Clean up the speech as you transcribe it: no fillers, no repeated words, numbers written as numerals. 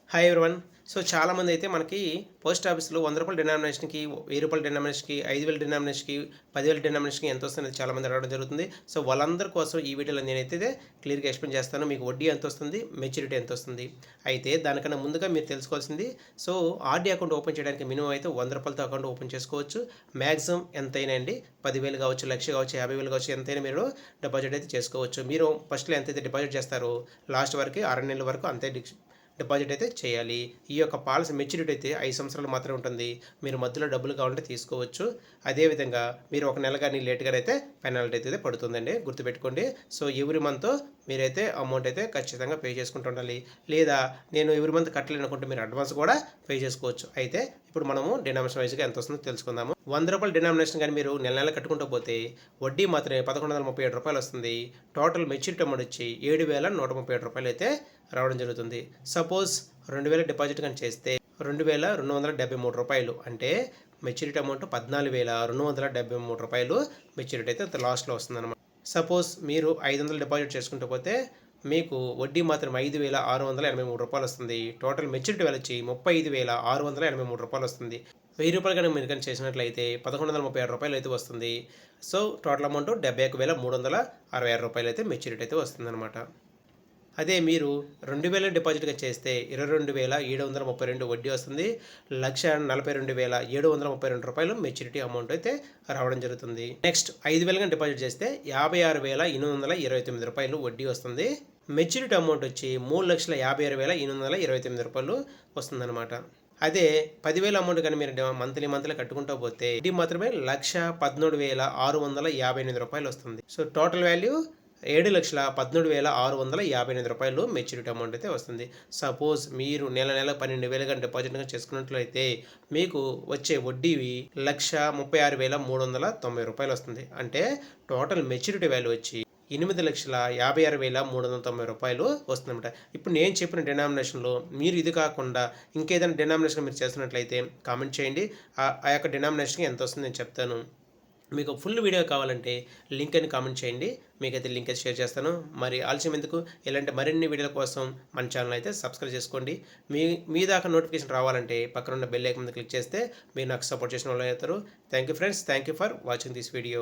Hi everyone. So చాలామంది అయితే మనకి పోస్ట్ ఆఫీస్‌లో రూ. 100 డినామినేషన్‌కి, రూ. 1000 డినామినేషన్‌కి, 5000 డినామినేషన్‌కి, 10,000 డినామినేషన్‌కి ఎంతొస్తుందని చాలామంది అడగడం జరుగుతుంది. సో వాళ్ళందరి కోసం ఈ వీడియోలో నేనైతే క్లియర్‌గా ఎక్స్‌ప్లెయిన్ చేస్తాను. మీకు వడ్డీ ఎంతొస్తుంది, మెచ్యూరిటీ ఎంతొస్తుంది. అయితే దానికన్నా ముందుగా మీరు తెలుసుకోవాల్సింది ఆర్‌డీ అకౌంట్ ఓపెన్ చేయడానికి మినిమమ్ అయితే రూ. 100తో అకౌంట్ ఓపెన్ చేసుకోవచ్చు. మాక్సిమం ఎంతైనా అండి 10,000 కావచ్చు, 1,00,000 కావచ్చు, 50,000 కావచ్చు, ఎంతైనా మీరు డిపాజిట్ అయితే చేసుకోవచ్చు. మీరు ఫస్ట్‌లో ఎంతైతే డిపాజిట్ చేస్తారో లాస్ట్ వరకు 6 నెలల వరకు అంతే డిపాజిట్ అయితే చేయాలి. ఈ యొక్క పాలసీ మెచ్యూరిటీ అయితే 5 సంవత్సరాలు మాత్రమే ఉంటుంది. మీరు మధ్యలో డబ్బులు కావాలంటే తీసుకోవచ్చు. అదేవిధంగా మీరు ఒక నెల కానీ లేట్‌గా అయితే పెనాల్టీ అయితే పడుతుందండి, గుర్తుపెట్టుకోండి. సో ఎవ్రీ మంత్ మీరైతే అమౌంట్ అయితే ఖచ్చితంగా పే చేసుకుంటూ ఉండాలి. లేదా నేను ఎవ్రీ మంత్ కట్టలేను అనుకుంటే మీరు అడ్వాన్స్ కూడా పే చేసుకోవచ్చు. అయితే ఇప్పుడు మనము డినామినేషన్ వైజ్‌గా ఎంత వస్తుందో తెలుసుకుందాము. రూ. 100 డినామినేషన్ కానీ మీరు నెల నెల కట్టుకుంటూ పోతే వడ్డీ మాత్రమే రూ. 1,137 వస్తుంది. టోటల్ మెచ్యూరిటీ అమౌంట్ వచ్చి రూ. 7,137 అయితే రావడం జరుగుతుంది. సపోజ్ 2,000 డిపాజిట్ కానీ చేస్తే రూ. 2,273 అంటే మెచ్యూరిటీ అమౌంట్ రూ. 14,273 మెచ్యూరిటీ అయితే లాస్ట్‌లో వస్తుందన్నమాట. సపోజ్ మీరు 500 డిపాజిట్ చేసుకుంటూ పోతే మీకు వడ్డీ మాత్రం రూ. 5,683 వస్తుంది. టోటల్ మెచ్యూరిటీ వాల్యూ వచ్చి రూ. 35,683 వస్తుంది. రూ. 1000 కనుక మీరు కానీ చేసినట్లయితే రూ. 1,136 అయితే వస్తుంది. సో టోటల్ అమౌంట్ రూ. 71,366 అయితే మెచ్యూరిటీ అయితే వస్తుందన్నమాట. అదే మీరు 2,000 డిపాజిట్‌గా చేస్తే రూ. 22,732 వడ్డీ వస్తుంది. రూ. 1,42,732 మెచ్యూరిటీ అమౌంట్ అయితే రావడం జరుగుతుంది. నెక్స్ట్ 5,000 గాని డిపాజిట్ చేస్తే రూ. 56,829 వడ్డీ వస్తుంది. మెచ్యూరిటీ అమౌంట్ వచ్చి రూ. 3,56,829 వస్తుందన్నమాట. అదే 10,000 అమౌంట్ కానీ మీరు మంత్లీ కట్టుకుంటూ పోతే వడ్డీ మాత్రమే రూ. 1,13,658 వస్తుంది. సో టోటల్ వాల్యూ రూ. 7,13,658 మెచ్యూరిటీ అమౌంట్ అయితే వస్తుంది. సపోజ్ మీరు నెల 12,000 కానీ డిపాజిట్ చేసుకున్నట్లయితే మీకు వచ్చే వడ్డీ రూ. 1,36,390 వస్తుంది. అంటే టోటల్ మెచ్యూరిటీ వాల్యూ వచ్చి రూ. 8,56,390 వస్తుందన్నమాట. ఇప్పుడు నేను చెప్పిన డినామినేషన్లో మీరు ఇది కాకుండా ఇంకేదైనా డినామినేషన్ మీరు చేస్తున్నట్లయితే కామెంట్ చేయండి. ఆ యొక్క డినామినేషన్కి ఎంత వస్తుంది నేను చెప్తాను. మీకు ఫుల్ వీడియో కావాలంటే లింక్ అని కామెంట్ చేయండి. మీకైతే లింక్ అయితే షేర్ చేస్తాను. మరి ఆలస్యం ఎందుకు, ఇలాంటి మరిన్ని వీడియోల కోసం మన ఛానల్ అయితే సబ్స్క్రైబ్ చేసుకోండి. మీ దాకా నోటిఫికేషన్ రావాలంటే పక్కన ఉన్న బెల్ ఐకాన్ మీద క్లిక్ చేస్తే మీరు నాకు సపోర్ట్ చేసిన వాళ్ళు అవుతారు. Thank you friends. Thank you for watching this video.